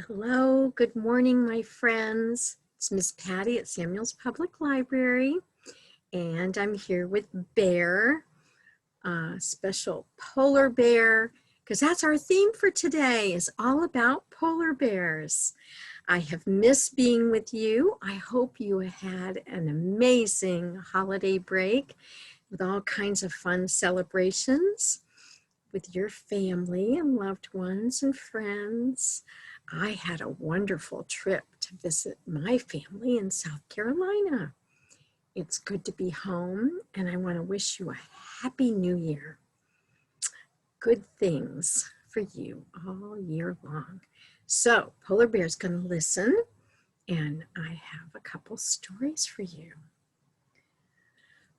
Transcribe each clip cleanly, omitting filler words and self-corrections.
Hello, good morning, my friends. It's Miss Patty at Samuel's Public Library, and I'm here with Bear, a special polar bear, because that's our theme for today, is all about polar bears. I have missed being with you. I hope you had an amazing holiday break with all kinds of fun celebrations with your family and loved ones and friends. I had a wonderful trip to visit my family in South Carolina. It's good to be home, and I want to wish you a happy new year. Good things for you all year long. So, Polar Bear's going to listen, and I have a couple stories for you.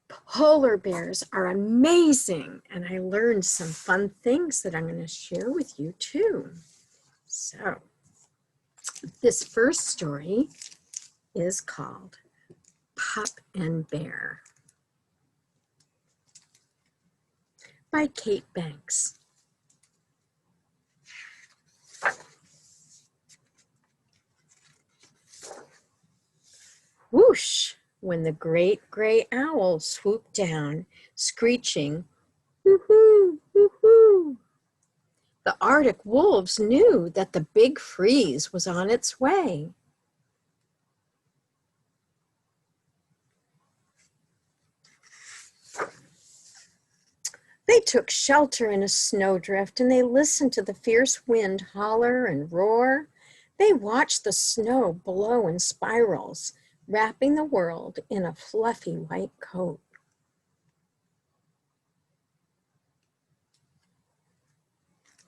Polar bears are amazing, and I learned some fun things that I'm going to share with you too. So, this first story is called Pup and Bear by Kate Banks. Whoosh! When the great gray owl swooped down, screeching, woo-hoo, woo-hoo. The Arctic wolves knew that the big freeze was on its way. They took shelter in a snowdrift and they listened to the fierce wind holler and roar. They watched the snow blow in spirals, wrapping the world in a fluffy white coat.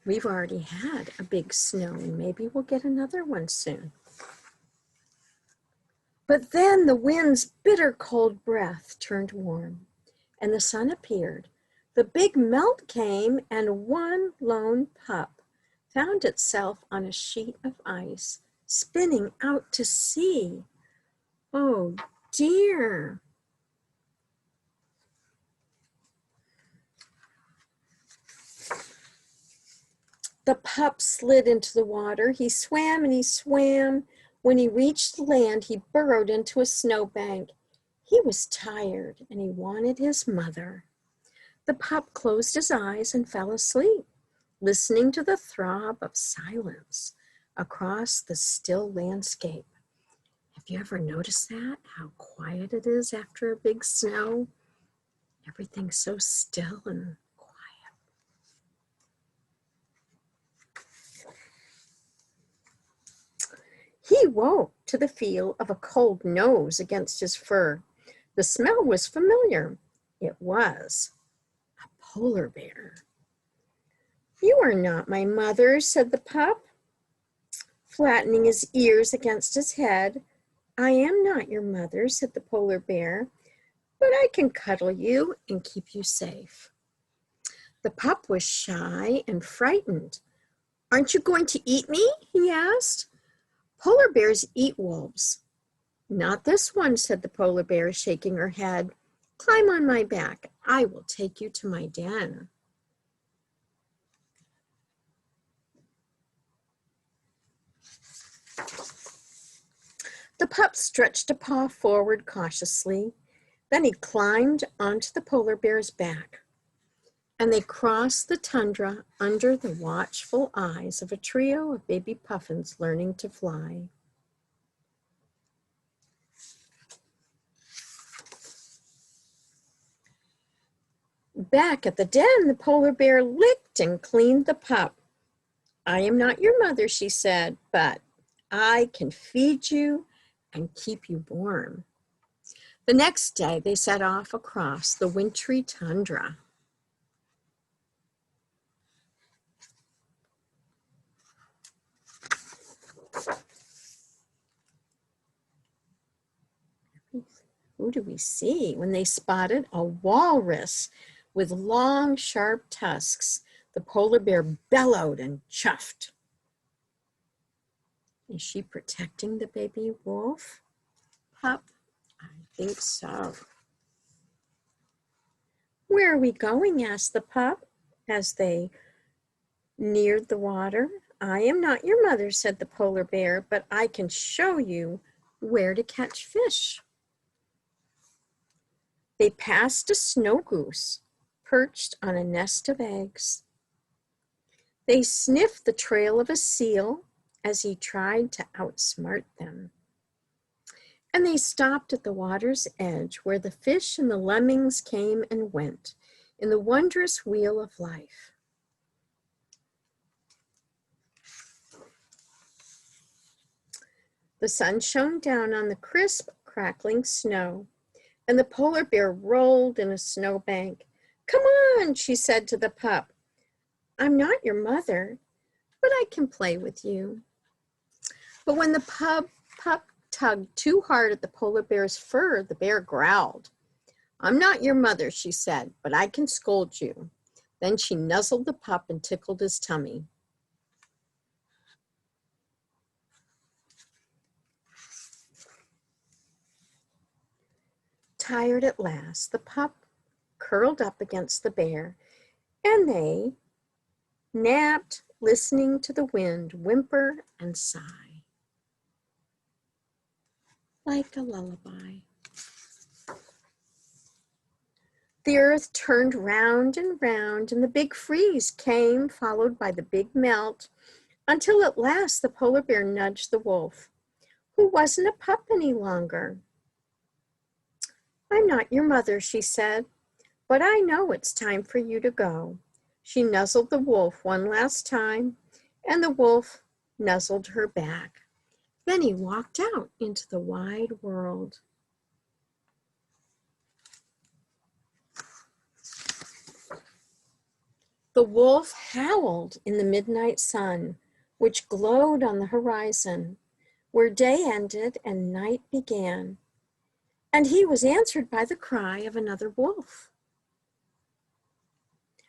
We've already had a big snow and maybe we'll get another one soon. But then the wind's bitter cold breath turned warm and the sun appeared. The big melt came and one lone pup found itself on a sheet of ice, spinning out to sea. Oh dear. The pup slid into the water. He swam and he swam. When he reached land, he burrowed into a snowbank. He was tired and he wanted his mother. The pup closed his eyes and fell asleep, listening to the throb of silence across the still landscape. Have you ever noticed that? How quiet it is after a big snow? Everything's so still and quiet. He woke to the feel of a cold nose against his fur. The smell was familiar. It was a polar bear. You are not my mother, said the pup, flattening his ears against his head. I am not your mother, said the polar bear, but I can cuddle you and keep you safe. The pup was shy and frightened. Aren't you going to eat me? He asked. Polar bears eat wolves. Not this one, said the polar bear, shaking her head. Climb on my back. I will take you to my den. The pup stretched a paw forward cautiously. Then he climbed onto the polar bear's back, and they crossed the tundra under the watchful eyes of a trio of baby puffins learning to fly. Back at the den, the polar bear licked and cleaned the pup. I am not your mother, she said, but I can feed you and keep you warm. The next day, they set off across the wintry tundra. Who do we see? When they spotted a walrus with long, sharp tusks, the polar bear bellowed and chuffed. Is she protecting the baby wolf pup? I think so. Where are we going? Asked the pup as they neared the water. I am not your mother, said the polar bear, but I can show you where to catch fish. They passed a snow goose perched on a nest of eggs. They sniffed the trail of a seal as he tried to outsmart them. And they stopped at the water's edge where the fish and the lemmings came and went in the wondrous wheel of life. The sun shone down on the crisp, crackling snow, and the polar bear rolled in a snowbank. Come on, she said to the pup. I'm not your mother, but I can play with you. But when the pup tugged too hard at the polar bear's fur, the bear growled. I'm not your mother, she said, but I can scold you. Then she nuzzled the pup and tickled his tummy. Tired at last, the pup curled up against the bear, and they napped, listening to the wind whimper and sigh like a lullaby. The earth turned round and round, and the big freeze came, followed by the big melt, until at last the polar bear nudged the wolf, who wasn't a pup any longer. I'm not your mother, she said, but I know it's time for you to go. She nuzzled the wolf one last time, and the wolf nuzzled her back. Then he walked out into the wide world. The wolf howled in the midnight sun, which glowed on the horizon, where day ended and night began. And he was answered by the cry of another wolf.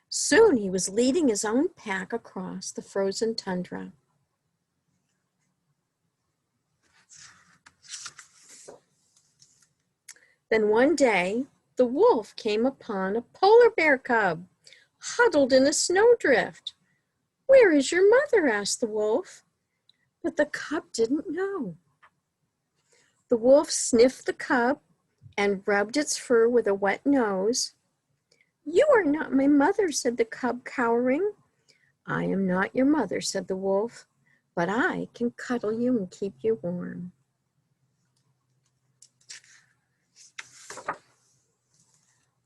Soon he was leading his own pack across the frozen tundra. Then one day, the wolf came upon a polar bear cub, huddled in a snowdrift. Where is your mother? Asked the wolf. But the cub didn't know. The wolf sniffed the cub and rubbed its fur with a wet nose. You are not my mother, said the cub, cowering. I am not your mother, said the wolf, but I can cuddle you and keep you warm.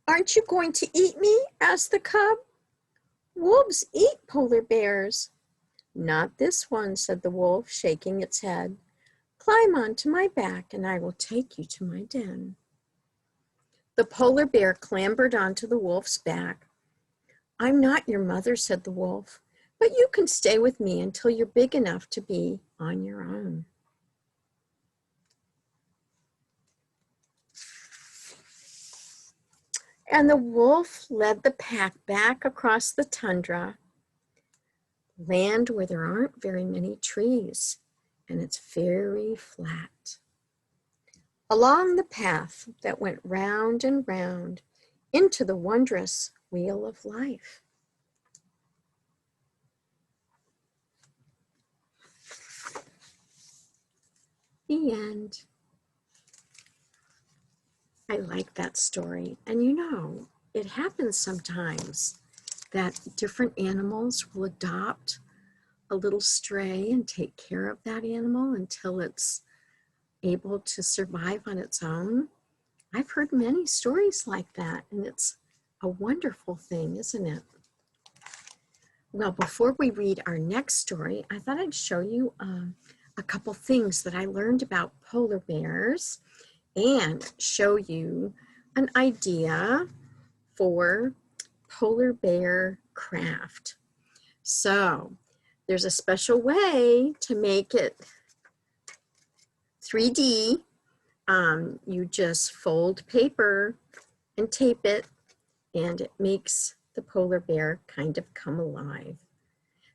Aren't you going to eat me? Asked the cub. Wolves eat polar bears. Not this one, said the wolf, shaking its head. Climb onto my back and I will take you to my den. The polar bear clambered onto the wolf's back. I'm not your mother, said the wolf, but you can stay with me until you're big enough to be on your own. And the wolf led the pack back across the tundra, land where there aren't very many trees, and it's very flat. Along the path that went round and round into the wondrous wheel of life. The end. I like that story. And you know, it happens sometimes that different animals will adopt a little stray and take care of that animal until it's able to survive on its own. I've heard many stories like that, and it's a wonderful thing, isn't it? Well, before we read our next story, I thought I'd show you a couple things that I learned about polar bears and show you an idea for polar bear craft. So there's a special way to make it 3D. You just fold paper and tape it, and it makes the polar bear kind of come alive.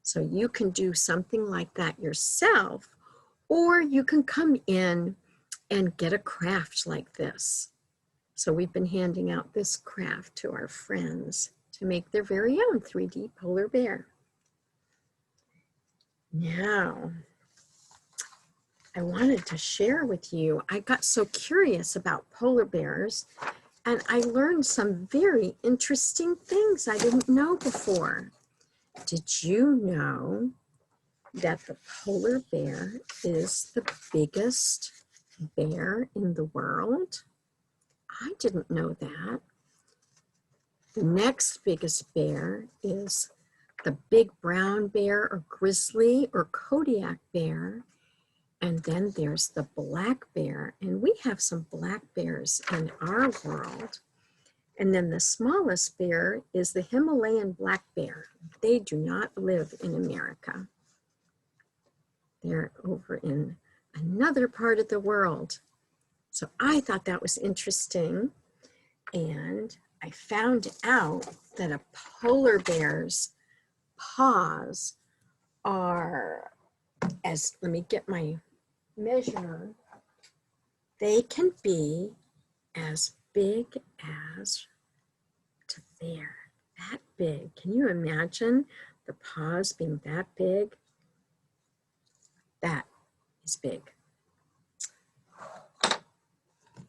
So you can do something like that yourself, or you can come in and get a craft like this. So we've been handing out this craft to our friends to make their very own 3D polar bear. Now, I wanted to share with you, I got so curious about polar bears, and I learned some very interesting things I didn't know before. Did you know that the polar bear is the biggest bear in the world? I didn't know that. The next biggest bear is the big brown bear or grizzly or Kodiak bear. And then there's the black bear, and we have some black bears in our world. And then the smallest bear is the Himalayan black bear. They do not live in America. They're over in another part of the world. So I thought that was interesting. And I found out that a polar bear's paws are, let me get my measure, they can be as big as there, that big. Can you imagine the paws being that big? That is big.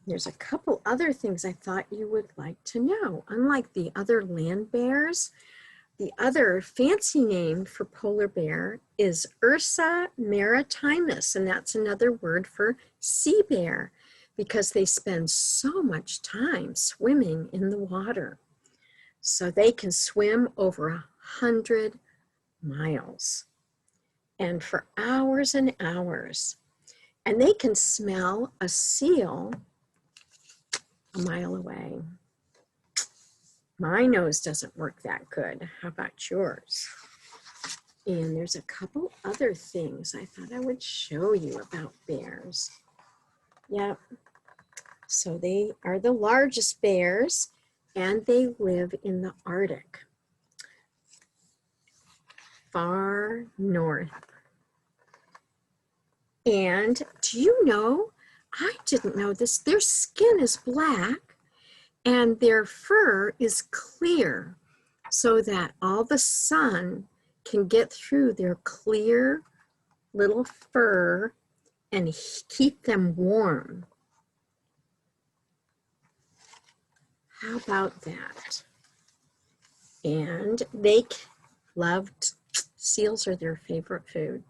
There's a couple other things I thought you would like to know. Unlike the other land bears, the other fancy name for polar bear is Ursa maritimus, and that's another word for sea bear because they spend so much time swimming in the water. So they can swim over 100 miles and for hours and hours. And they can smell a seal a mile away. My nose doesn't work that good. How about yours? And there's a couple other things I thought I would show you about bears. Yep. So they are the largest bears, and they live in the Arctic, far north. And do you know, I didn't know this, their skin is black and their fur is clear so that all the sun can get through their clear little fur and keep them warm. How about that? And they loved, seals are their favorite food.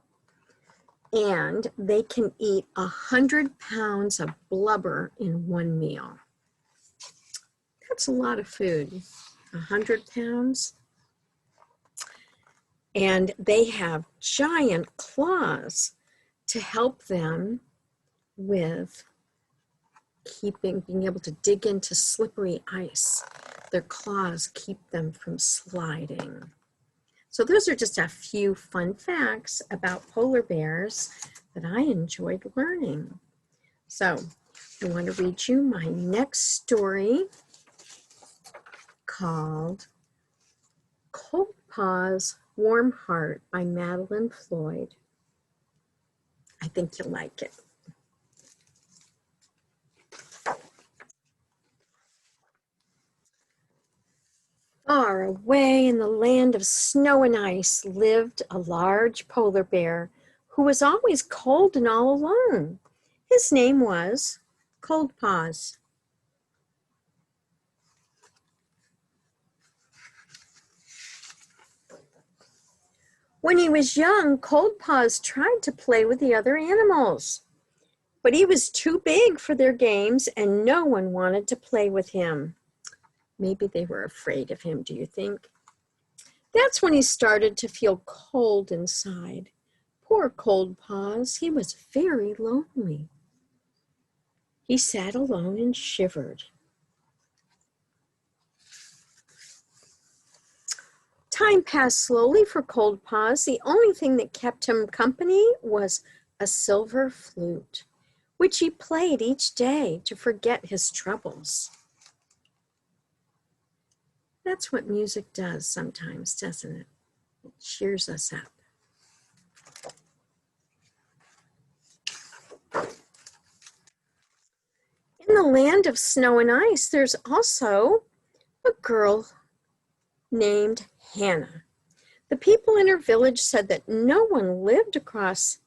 And they can eat 100 pounds of blubber in one meal. That's a lot of food, 100 pounds. And they have giant claws to help them with being able to dig into slippery ice. Their claws keep them from sliding. So those are just a few fun facts about polar bears that I enjoyed learning. So I want to read you my next story called Colt Paws Warm Heart by Madeline Floyd. I think you'll like it. Far away in the land of snow and ice lived a large polar bear who was always cold and all alone. His name was Cold Paws. When he was young, Cold Paws tried to play with the other animals, but he was too big for their games and no one wanted to play with him. Maybe they were afraid of him, do you think? That's when he started to feel cold inside. Poor Cold Paws, he was very lonely. He sat alone and shivered. Time passed slowly for Cold Paws. The only thing that kept him company was a silver flute, which he played each day to forget his troubles. That's what music does sometimes, doesn't it? It cheers us up. In the land of snow and ice, there's also a girl named Hanna. The people in her village said that no one lived across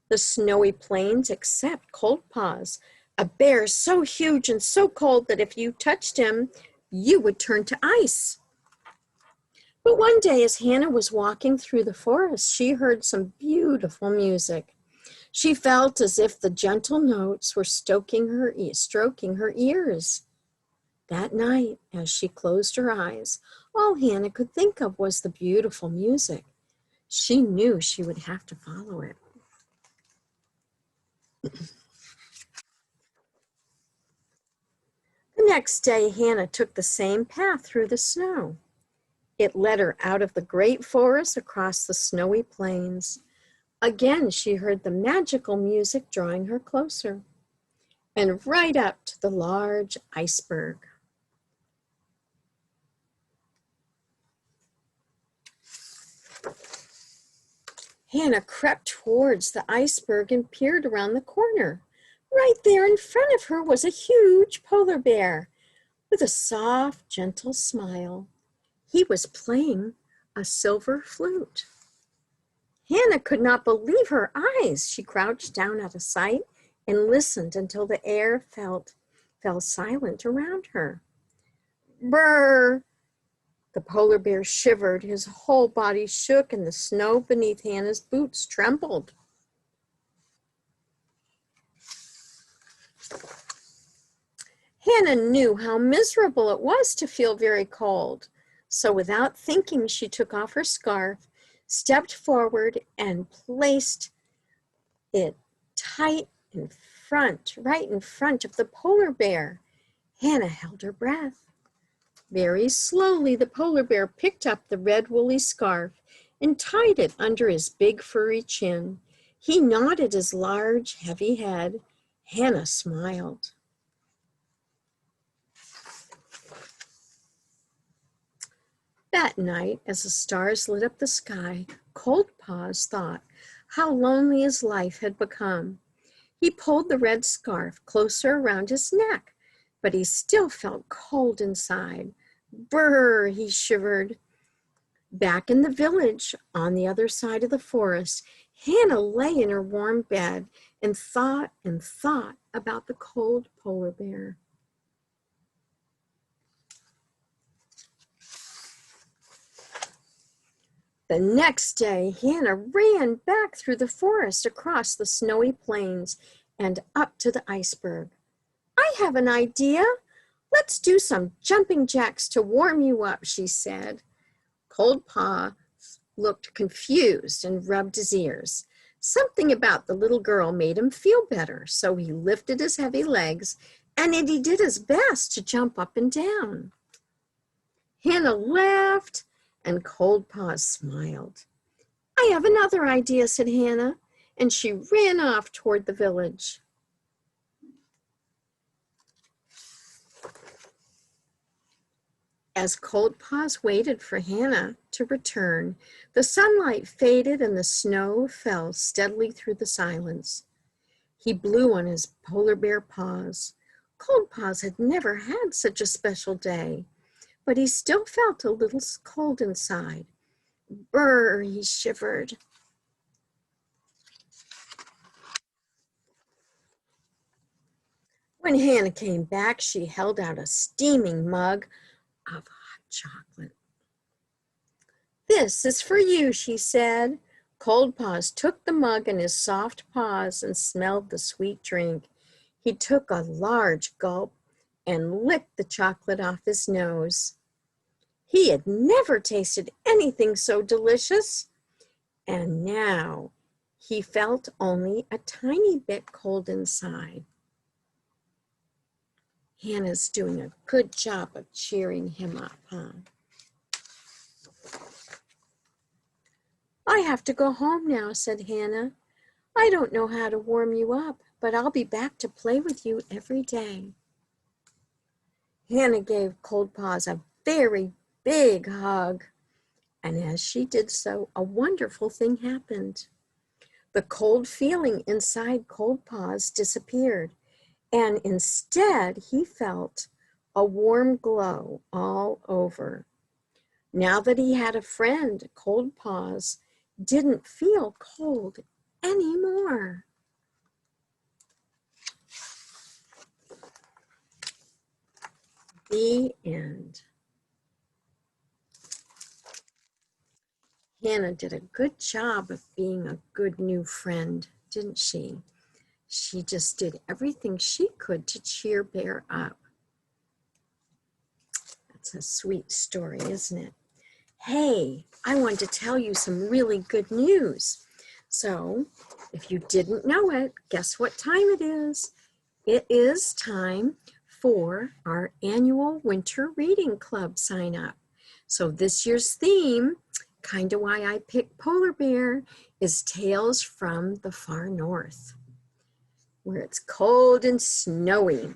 the snowy plains except Colt Paws, a bear so huge and so cold that if you touched him, you would turn to ice. But one day, as Hanna was walking through the forest, she heard some beautiful music. She felt as if the gentle notes were stroking her ears. That night, as she closed her eyes, all Hanna could think of was the beautiful music. She knew she would have to follow it. The next day, Hanna took the same path through the snow. It led her out of the great forest across the snowy plains. Again, she heard the magical music drawing her closer, and right up to the large iceberg. Hanna crept towards the iceberg and peered around the corner. Right there in front of her was a huge polar bear with a soft, gentle smile. He was playing a silver flute. Hanna could not believe her eyes. She crouched down out of sight and listened until the air fell silent around her. Brr! The polar bear shivered. His whole body shook and the snow beneath Hanna's boots trembled. Hanna knew how miserable it was to feel very cold. So without thinking, she took off her scarf, stepped forward, and placed it tight right in front of the polar bear. Hanna held her breath. Very slowly, the polar bear picked up the red woolly scarf and tied it under his big furry chin. He nodded his large, heavy head. Hanna smiled. That night, as the stars lit up the sky, Colt Paws thought how lonely his life had become. He pulled the red scarf closer around his neck, but he still felt cold inside. Brr, he shivered. Back in the village, on the other side of the forest, Hanna lay in her warm bed and thought about the cold polar bear. The next day, Hanna ran back through the forest, across the snowy plains, and up to the iceberg. I have an idea. Let's do some jumping jacks to warm you up, she said. Cold Paw looked confused and rubbed his ears. Something about the little girl made him feel better, so he lifted his heavy legs, and he did his best to jump up and down. Hanna laughed, and Cold Paws smiled. I have another idea, said Hanna, and she ran off toward the village. As Cold Paws waited for Hanna to return, the sunlight faded and the snow fell steadily through the silence. He blew on his polar bear paws. Cold Paws had never had such a special day, but he still felt a little cold inside. Brr, he shivered. When Hanna came back, she held out a steaming mug of hot chocolate. This is for you, she said. Cold Paws took the mug in his soft paws and smelled the sweet drink. He took a large gulp and licked the chocolate off his nose. He had never tasted anything so delicious, and now he felt only a tiny bit cold inside. Hanna's doing a good job of cheering him up, huh? I have to go home now, said Hanna. I don't know how to warm you up, but I'll be back to play with you every day. Hanna gave Cold Paws a very big hug, and as she did so, a wonderful thing happened. The cold feeling inside Cold Paws disappeared, and instead he felt a warm glow all over. Now that he had a friend, Cold Paws didn't feel cold anymore. The end. Hanna did a good job of being a good new friend, didn't she? She just did everything she could to cheer Bear up. That's a sweet story, isn't it? Hey, I want to tell you some really good news. So, if you didn't know it, guess what time it is? It is time for our annual Winter Reading Club sign up. So this year's theme, kind of why I picked Polar Bear, is Tales from the Far North, where it's cold and snowy,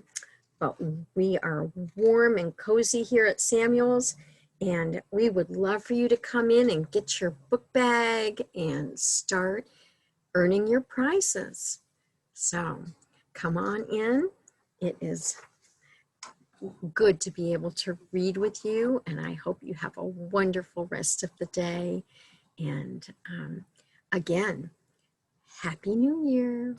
but we are warm and cozy here at Samuel's, and we would love for you to come in and get your book bag and start earning your prizes. So come on in. It is good to be able to read with you, and I hope you have a wonderful rest of the day. And again, Happy New Year.